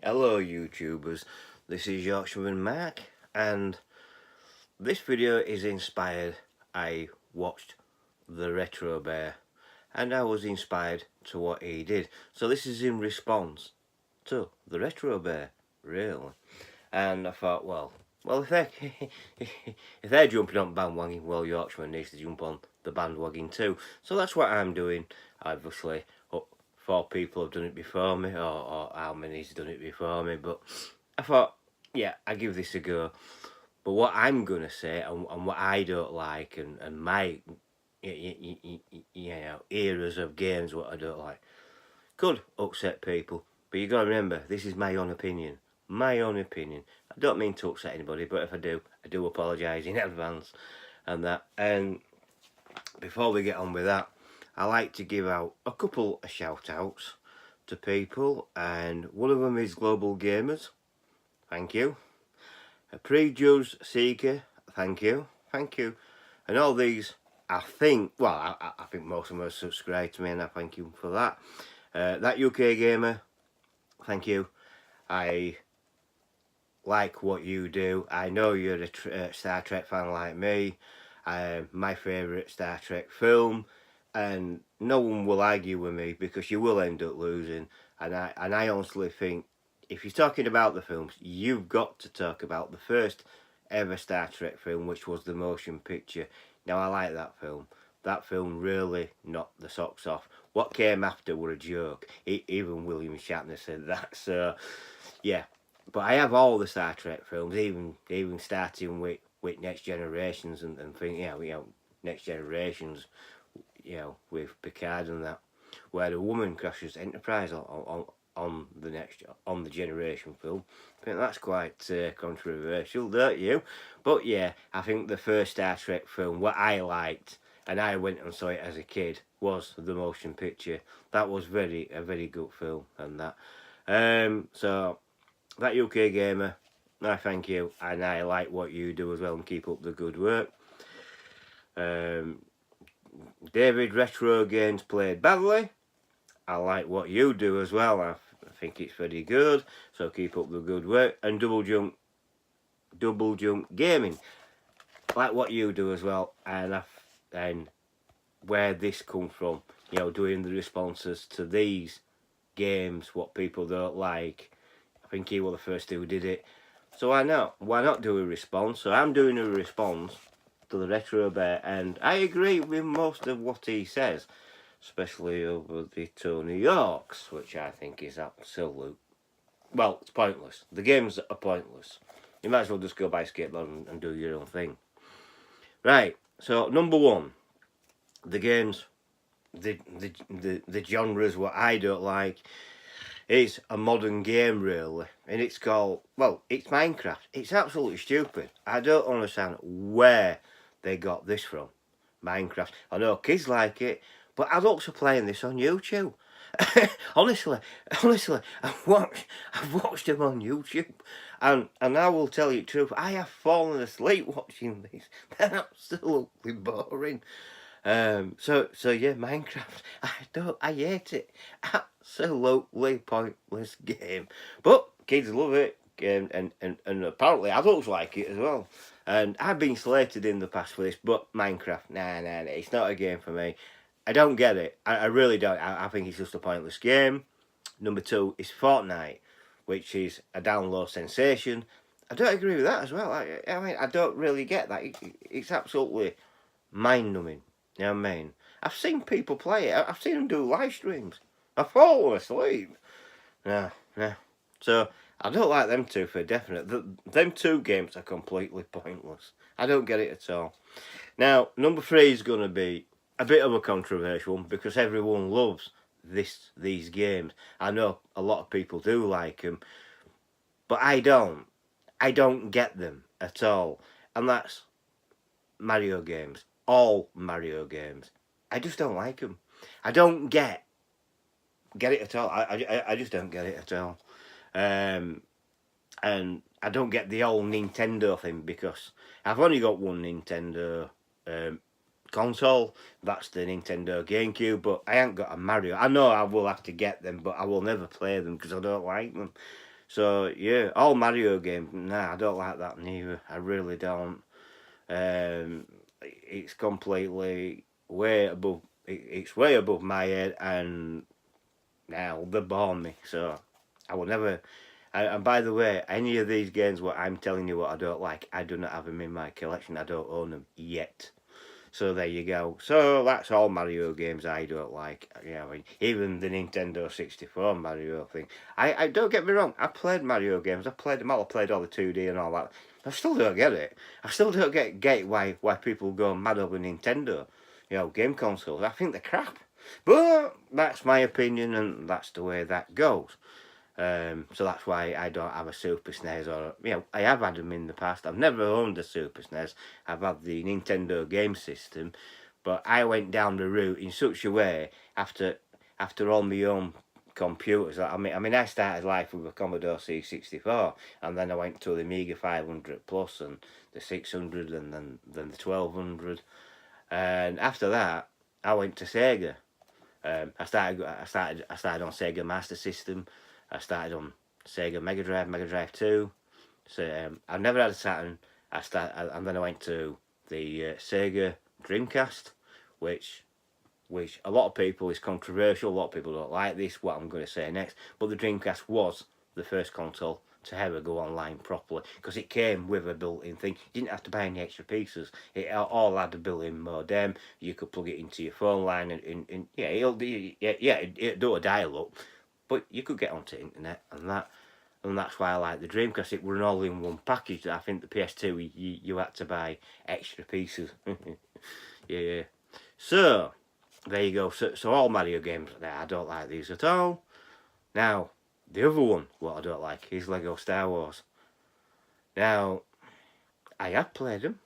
Hello YouTubers, this is Yorkshireman Mark, and this video is inspired. I watched the Retro Bear and I was inspired to what he did. So this is in response to the Retro Bear, really. And I thought, well if they if they're jumping on bandwagon, well, Yorkshireman needs to jump on the bandwagon too. So that's what I'm doing. Obviously, 4 people have done it before me, or how many's done it before me, but I thought, yeah, I give this a go. But what I'm gonna say and what I don't like, and my eras of games, what I don't like, could upset people. But you gotta remember, this is my own opinion. My own opinion. I don't mean to upset anybody, but if I do apologise in advance and that. And before we get on with that, I like to give out a couple of shout outs to people, and one of them is Global Gamers. Thank you. A Prejudge Seeker. Thank you. And all these, I think, well, I think most of them are subscribed to me, and I thank you for that. That UK Gamer, thank you. I like what you do. I know you're a Star Trek fan like me. My favourite Star Trek film, and no one will argue with me because you will end up losing. And I honestly think, if you're talking about the films, you've got to talk about the first ever Star Trek film, which was the motion picture. Now, I like that film. That film really knocked the socks off. What came after were a joke. Even William Shatner said that. So, yeah. But I have all the Star Trek films, even starting with Next Generations and things, Next Generations, with Picard and that, where the woman crashes Enterprise on the Generation film. I think that's quite controversial, don't you? But yeah, I think the first Star Trek film, what I liked, and I went and saw it as a kid, was the motion picture. That was a very good film, and that. So that UK Gamer, I thank you, and I like what you do as well, and keep up the good work. David Retro Games Played Badly, I like what you do as well. I think it's very good, so keep up the good work. And Double Jump Gaming, like what you do as well, and where this come from, doing the responses to these games, what people don't like. I think he was the first who did it. So why not do a response? So I'm doing a response to the Retro Bear, and I agree with most of what he says, especially over the Tony Hawks, which I think is absolute. Well, it's pointless. The games are pointless. You might as well just go buy a skateboard and do your own thing. Right, so number 1, the games, the genres what I don't like is a modern game, really, and it's called, it's Minecraft. It's absolutely stupid. I don't understand where they got this from. Minecraft. I know kids like it, but adults are playing this on YouTube. honestly, I've watched them on YouTube, and I will tell you the truth, I have fallen asleep watching these. They're absolutely boring. So yeah, Minecraft. I hate it. Absolutely pointless game. But kids love it, and apparently adults like it as well. And I've been slated in the past for this, but Minecraft, nah, it's not a game for me. I don't get it. I really don't. I think it's just a pointless game. Number 2 is Fortnite, which is a download sensation. I don't agree with that as well. I mean, I don't really get that. It's absolutely mind-numbing. You know what I mean? I've seen people play it. I've seen them do live streams. I've fallen asleep. Nah. So, I don't like them two for definite. Them 2 games are completely pointless. I don't get it at all. Now, number 3 is going to be a bit of a controversial one, because everyone loves these games. I know a lot of people do like them, but I don't. I don't get them at all. And that's Mario games. All Mario games. I just don't like them. I don't get it at all. I just don't get it at all. And I don't get the whole Nintendo thing, because I've only got one Nintendo. console, that's the Nintendo GameCube, but I ain't got a Mario. I know I will have to get them, but I will never play them because I don't like them. So yeah, all Mario games, nah, I don't like that neither. I really don't. It's completely way above. It's way above my head, and now they bore me. So I will never. And by the way, any of these games, what I'm telling you, what I don't like, I do not have them in my collection. I don't own them yet. So there you go. So that's all Mario games I don't like. Yeah, I mean, even the Nintendo 64 Mario thing. I don't get me wrong. I played Mario games. I played them all. I played all the 2D and all that. I still don't get it. I still don't get why people go mad over Nintendo, game consoles. I think they're crap. But that's my opinion, and that's the way that goes. So that's why I don't have a Super SNES, or I have had them in the past. I've never owned a Super SNES. I've had the Nintendo game system, but I went down the route in such a way after all my own computers. I mean, I started life with a Commodore C64, and then I went to the Amiga 500 Plus and the 600, and then the 1200, and after that I went to Sega. I started on Sega Master System. I started on Sega Mega Drive 2. So I've never had a Saturn. And then I went to the Sega Dreamcast, which a lot of people is controversial. A lot of people don't like this, what I'm going to say next. But the Dreamcast was the first console to ever go online properly, because it came with a built-in thing. You didn't have to buy any extra pieces. It all had a built-in modem. You could plug it into your phone line, and it'll do a dial-up, but you could get onto the internet and that. And that's why I like the Dreamcast. It were an all-in-one package. I think the PS2 you had to buy extra pieces. Yeah. So there you go. So all Mario games, I don't like these at all. Now, the other one, what I don't like, is Lego Star Wars. Now, I have played them.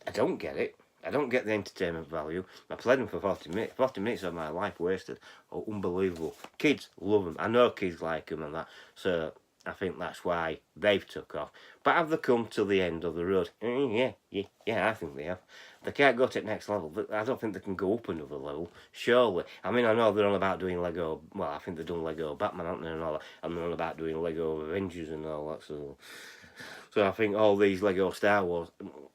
I don't get it. I don't get the entertainment value. I played them for 40 minutes. 40 minutes of my life wasted. Oh, unbelievable. Kids love them. I know kids like them and that. So I think that's why they've took off. But have they come to the end of the road? Yeah, I think they have. They can't go to the next level. I don't think they can go up another level, surely. I mean, I know they're on about doing Lego, well, I think they've done Lego Batman, haven't they, and all that. And they're on about doing Lego Avengers and all that, so I think all these Lego Star Wars,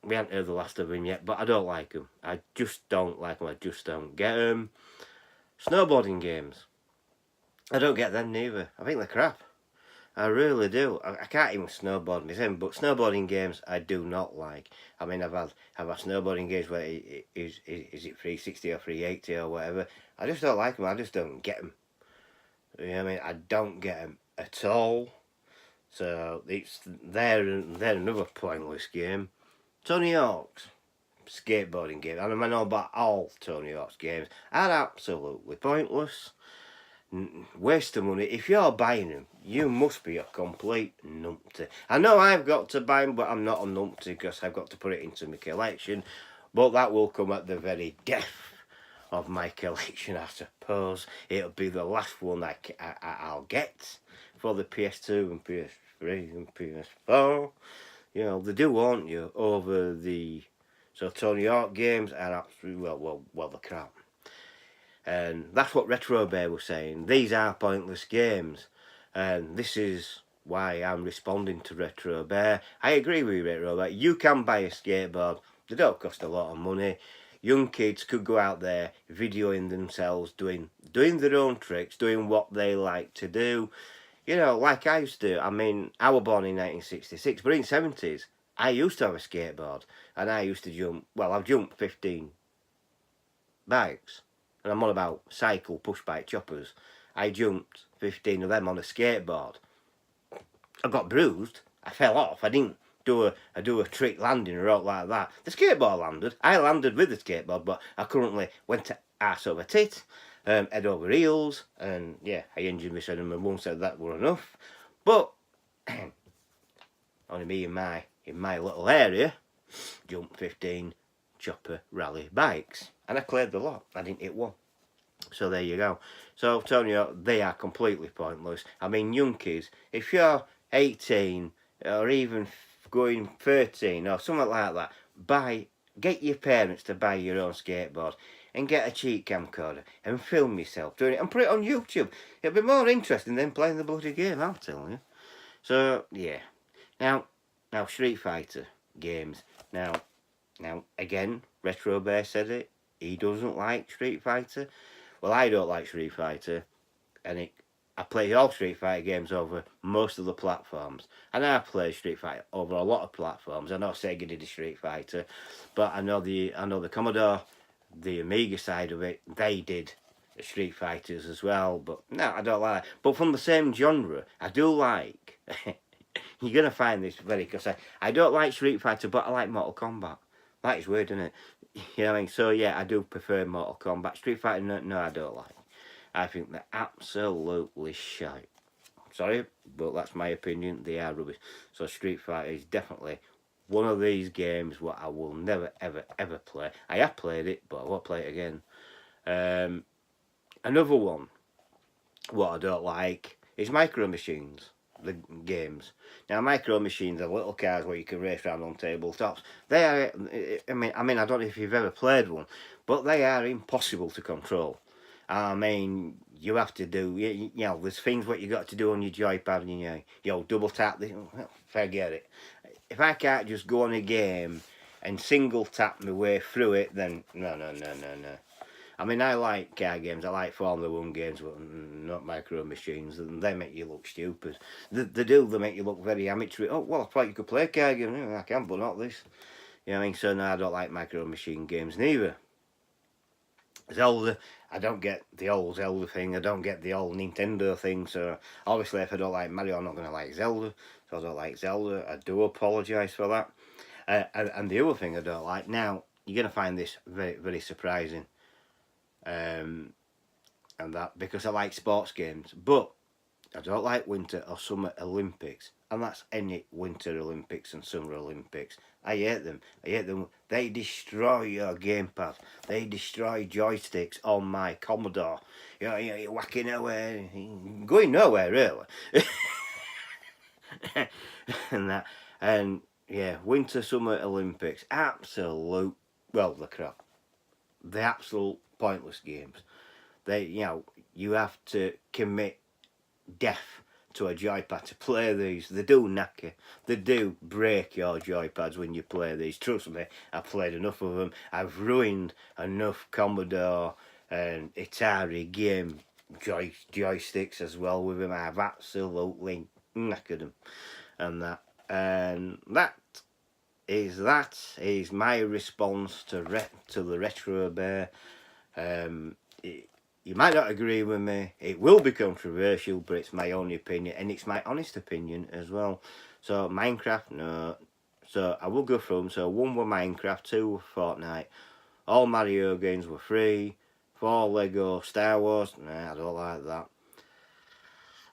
we haven't heard the last of them yet, but I don't like them. I just don't like them. I just don't get them. Snowboarding games. I don't get them neither. I think they're crap. I really do. I can't even snowboard myself, but snowboarding games I do not like. I mean, I've had snowboarding games where is it 360 or 380 or whatever. I just don't like them. I just don't get them. You know what I mean? I don't get them at all. So they're another pointless game. Tony Hawk's skateboarding game. I know about all Tony Hawk's games. Are absolutely pointless. Waste of money. If you're buying them, you must be a complete numpty. I know I've got to buy them, but I'm not a numpty because I've got to put it into my collection. But that will come at the very death of my collection, I suppose. It'll be the last one I'll get for the PS2 and PS3 and PS4. You know, they do want you over the... So Tony Hawk games are absolutely, well, the crap. And that's what Retro Bear was saying. These are pointless games. And this is why I'm responding to Retro Bear. I agree with Retro Bear. You can buy a skateboard. They don't cost a lot of money. Young kids could go out there videoing themselves, doing their own tricks, doing what they like to do. You know, like I used to. I mean, I was born in 1966, but in the 70s, I used to have a skateboard. And I used to jump, well, I've jumped 15 bikes. And I'm on about cycle push-bike choppers. I jumped 15 of them on a skateboard. I got bruised. I fell off. I didn't do a trick landing or out like that. The skateboard landed. I landed with the skateboard, but I currently went to arse over tit, head over heels, and yeah, I injured myself, and my mum said that were enough. But only me in my little area jumped 15 chopper rally bikes, and I cleared the lot. I didn't hit one. So there you go. So Tony, they are completely pointless. I mean, young kids, if you're 18 or even going 13 or something like that, buy get your parents to buy your own skateboard and get a cheap camcorder and film yourself doing it and put it on YouTube. It'll be more interesting than playing the bloody game, I'm telling you. So, yeah. Now Street Fighter games. Now, again, Retro Bear said it. He doesn't like Street Fighter. Well, I don't like Street Fighter. And I play all Street Fighter games over most of the platforms. And I play Street Fighter over a lot of platforms. I know Sega did a Street Fighter, but I know the Commodore, the Amiga side of it, they did Street Fighters as well. But no, I don't like that. But from the same genre, I do like. You're gonna find this very, because I don't like Street Fighter, but I like Mortal Kombat. That is weird, isn't it? You know what I mean? So yeah, I do prefer Mortal Kombat. Street Fighter, no, I don't like. I think they're absolutely shite. Sorry, but that's my opinion. They are rubbish. So Street Fighter is definitely one of these games what I will never, ever, ever play. I have played it, but I won't play it again. Another one, what I don't like, is Micro Machines, the games. Now, Micro Machines are little cars where you can race around on tabletops. They are, I mean, I don't know if you've ever played one, but they are impossible to control. I mean, you have to do, you know, there's things what you got to do on your joypad and you know, double tap this, forget it. If I can't just go on a game and single tap my way through it, then no. I mean, I like car games, I like Formula 1 games, but not Micro Machines, and they make you look stupid. They make you look very amateur. Oh, well, I thought you could play a car game. I can, but not this. You know what I mean? So no, I don't like Micro Machine games neither. Zelda, I don't get the old Zelda thing, I don't get the old Nintendo thing, so obviously if I don't like Mario, I'm not going to like Zelda, so I don't like Zelda. I do apologise for that. And the other thing I don't like, now, you're going to find this very, very surprising, and that, because I like sports games, but I don't like Winter or Summer Olympics, and that's any Winter Olympics and Summer Olympics. I hate them. They destroy your gamepad. They destroy joysticks on my Commodore. You're whacking away, going nowhere really. And yeah, Winter Summer Olympics, absolute, well, the crap. The absolute pointless games. You have to commit death to a joypad to play these. They do knacker. They do break your joypads when you play these. Trust me, I've played enough of them. I've ruined enough Commodore and Atari game joysticks as well with them. I've absolutely knackered them. And that is my response to the Retro Bear. You might not agree with me. It will be controversial, but it's my own opinion, and it's my honest opinion as well. So Minecraft, no. So I will go through them. So 1 were Minecraft, 2 were Fortnite. All Mario games were free. 4 Lego Star Wars, nah, I don't like that.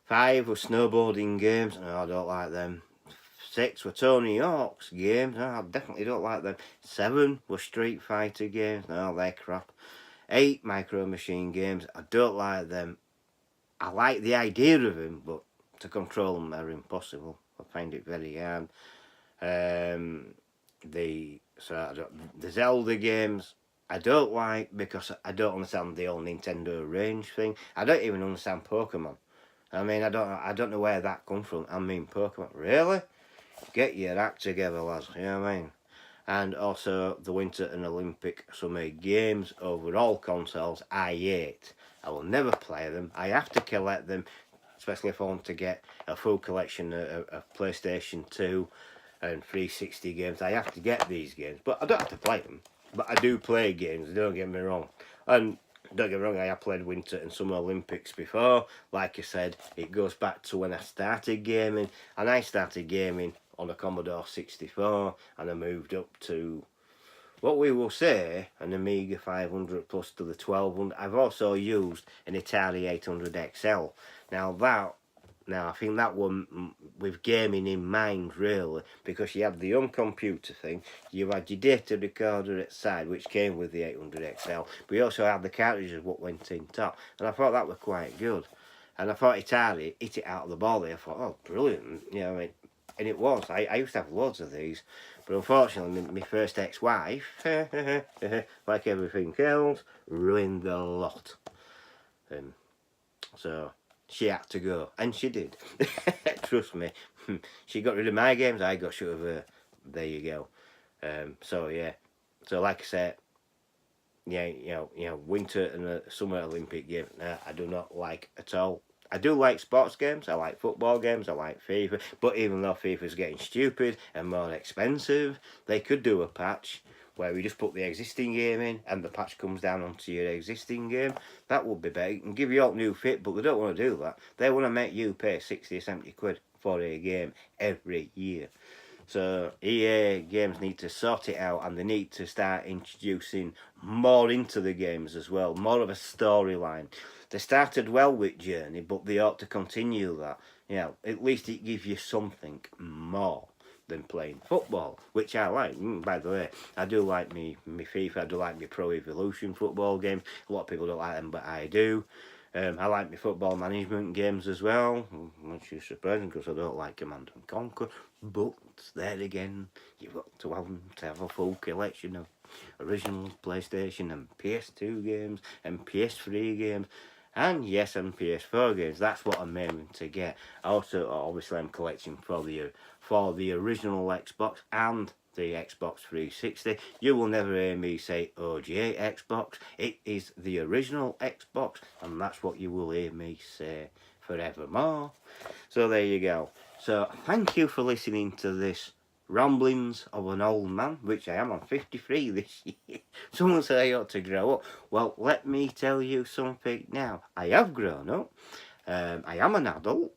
5 were snowboarding games, no, I don't like them. 6 were Tony Hawk's games, no, I definitely don't like them. 7 were Street Fighter games, no, they're crap. 8 Micro Machine games, I don't like them. I like the idea of them, but to control them are impossible. I find it very hard. The Zelda games I don't like, because I don't understand the whole Nintendo range thing. I don't even understand Pokemon. I mean, I don't know where that comes from. I mean, Pokemon, really? Get your act together, lads. You know what I mean? And also the Winter and Olympic Summer Games over all consoles, I hate. I will never play them. I have to collect them, especially if I want to get a full collection of PlayStation 2 and 360 games. I have to get these games, but I don't have to play them. But I do play games, don't get me wrong. And don't get me wrong, I have played Winter and Summer Olympics before. Like I said, it goes back to when I started gaming, and I started gaming on a Commodore 64, and I moved up to what we will say an Amiga 500 plus to the 1200. I've also used an Atari 800 XL. Now I think that one with gaming in mind, really, because you had the home computer thing, you had your data recorder at side, which came with the 800 XL, but you also had the cartridges what went in top, and I thought that was quite good. And I thought Atari hit it out of the ball there. I thought, oh, brilliant, you know what I mean? And it was. I used to have loads of these, but unfortunately, my first ex-wife, like everything else, ruined the lot. So she had to go, and she did. Trust me. She got rid of my games, I got shut of her. There you go. So yeah. So like I said, yeah, winter and the summer Olympic games, I do not like at all. I do like sports games, I like football games, I like FIFA, but even though FIFA's getting stupid and more expensive, they could do a patch where we just put the existing game in and the patch comes down onto your existing game. That would be better. You can give you all new fit, but they don't want to do that. They want to make you pay 60 or 70 quid for a game every year. So EA games need to sort it out, and they need to start introducing more into the games as well, more of a storyline. They started well with Journey, but they ought to continue that. At least it gives you something more than playing football, which I like. By the way, I do like me FIFA, I do like me Pro Evolution football games. A lot of people don't like them, but I do. I like my football management games as well, which is surprising because I don't like Command and Conquer. But there again, you've got to have a full collection of original PlayStation and PS2 games and PS3 games. And yes, and PS4 games. That's what I'm aiming to get. Also, obviously, I'm collecting for the original Xbox and the Xbox 360. You will never hear me say OG Xbox. It is the original Xbox, and that's what you will hear me say forevermore. So there you go. So thank you for listening to this ramblings of an old man, which I am. I'm 53 this year. Someone said I ought to grow up. Well, let me tell you something now. I have grown up. I am an adult.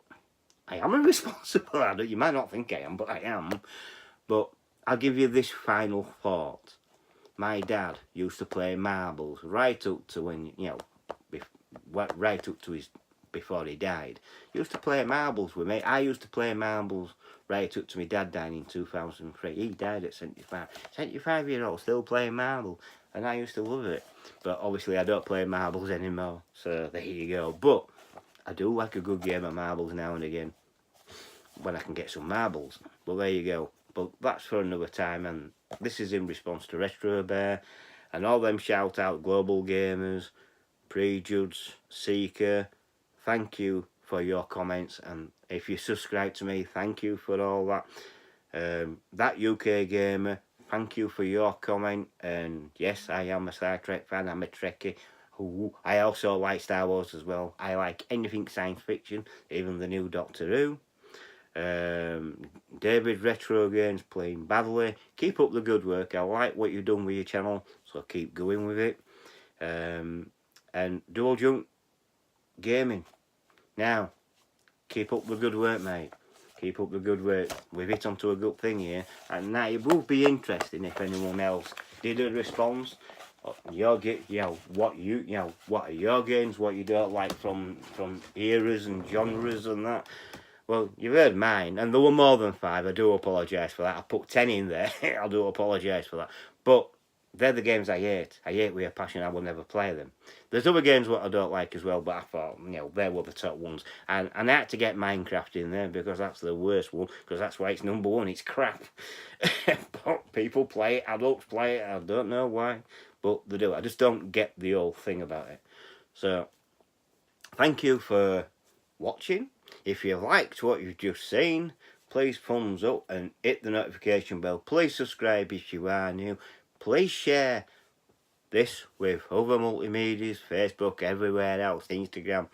I am a responsible adult. You might not think I am, but I am. But I'll give you this final thought. My dad used to play marbles right up to when, right up to his, before he died. He used to play marbles with me. I used to play marbles right up to my dad dying in 2003. He died at 75. 75-year-old still playing marbles. And I used to love it. But obviously I don't play marbles anymore. So there you go. But I do like a good game of marbles now and again, when I can get some marbles. Well, there you go. But that's for another time, and this is in response to Retro Bear and all them shout out Global Gamers, Prejudge, Seeker. Thank you for your comments, and if you subscribe to me, thank you for all that. That UK Gamer, thank you for your comment, and yes, I am a Star Trek fan, I'm a Trekkie. Ooh, I also like Star Wars as well. I like anything science fiction, even the new Doctor Who. David Retro Games playing badly. Keep up the good work. I like what you've done with your channel, so keep going with it. And Dual Junk Gaming. Now, keep up the good work, mate. Keep up the good work. We've hit onto a good thing here, and now it will be interesting if anyone else did a response. Your what are your games? What you don't like from eras and genres and that. Well, you've heard mine, and there were more than 5. I do apologise for that. I put 10 in there. I do apologise for that. But they're the games I hate. I hate with a passion. I will never play them. There's other games what I don't like as well, but I thought, they were the top ones. And I had to get Minecraft in there because that's the worst one, because that's why it's number 1. It's crap. But people play it, adults play it. I don't know why, but they do. I just don't get the whole thing about it. So, thank you for watching. If you liked what you've just seen, please thumbs up and hit the notification bell. Please subscribe if you are new. Please share this with other multimedias, Facebook, everywhere else, Instagram.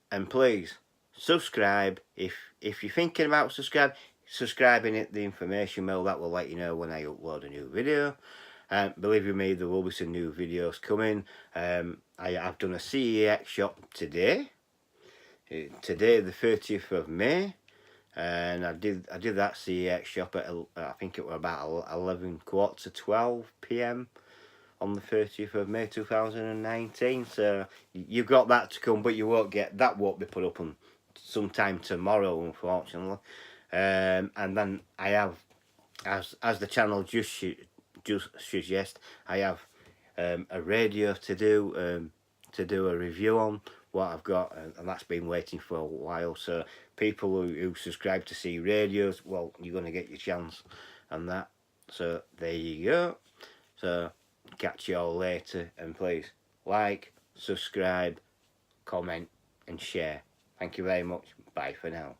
And please subscribe. If you're thinking about subscribing, hit the information bell. That will let you know when I upload a new video. And believe you me, there will be some new videos coming. I've done a CEX shop today. Today, the 30th of May, and I did that CEX shop at, I think it was about 11:15 p.m. on the 30th of May 2019. So you've got that to come, but you won't get that. Won't be put up on sometime tomorrow, unfortunately. And then I have, as the channel just suggest, I have a radio to do a review on. what I've got, and that's been waiting for a while. So people who subscribe to C Radios, well, you're going to get your chance and that. So there you go. So catch you all later, and please like, subscribe, comment and share. Thank you very much. Bye for now.